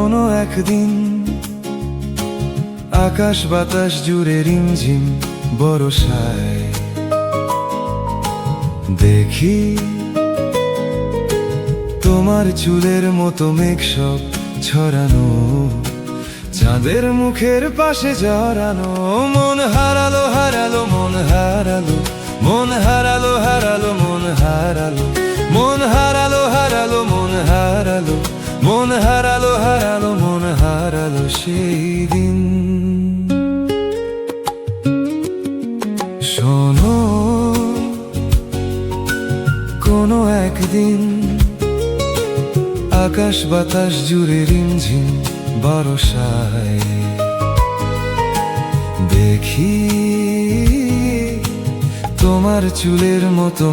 কোনো একদিন আকাশ বাতাস জুড়ে রিমঝিম বরষায় দেখি তোমার চুলের মতো মেঘ সব ছড়ানো, চাঁদের মুখের পাশে জড়ানো। মন হারালো হারালো মন হারালো, মন হারালো হারালো মন হারালো, মন হারালো হারালো মন হারালো, মন হারালো হারালো মন হারালো সেই দিন। শোনো, কোনো একদিন আকাশ বাতাস জুড়ে রিমঝিম বরষায় দেখি তোমার চুলের মতো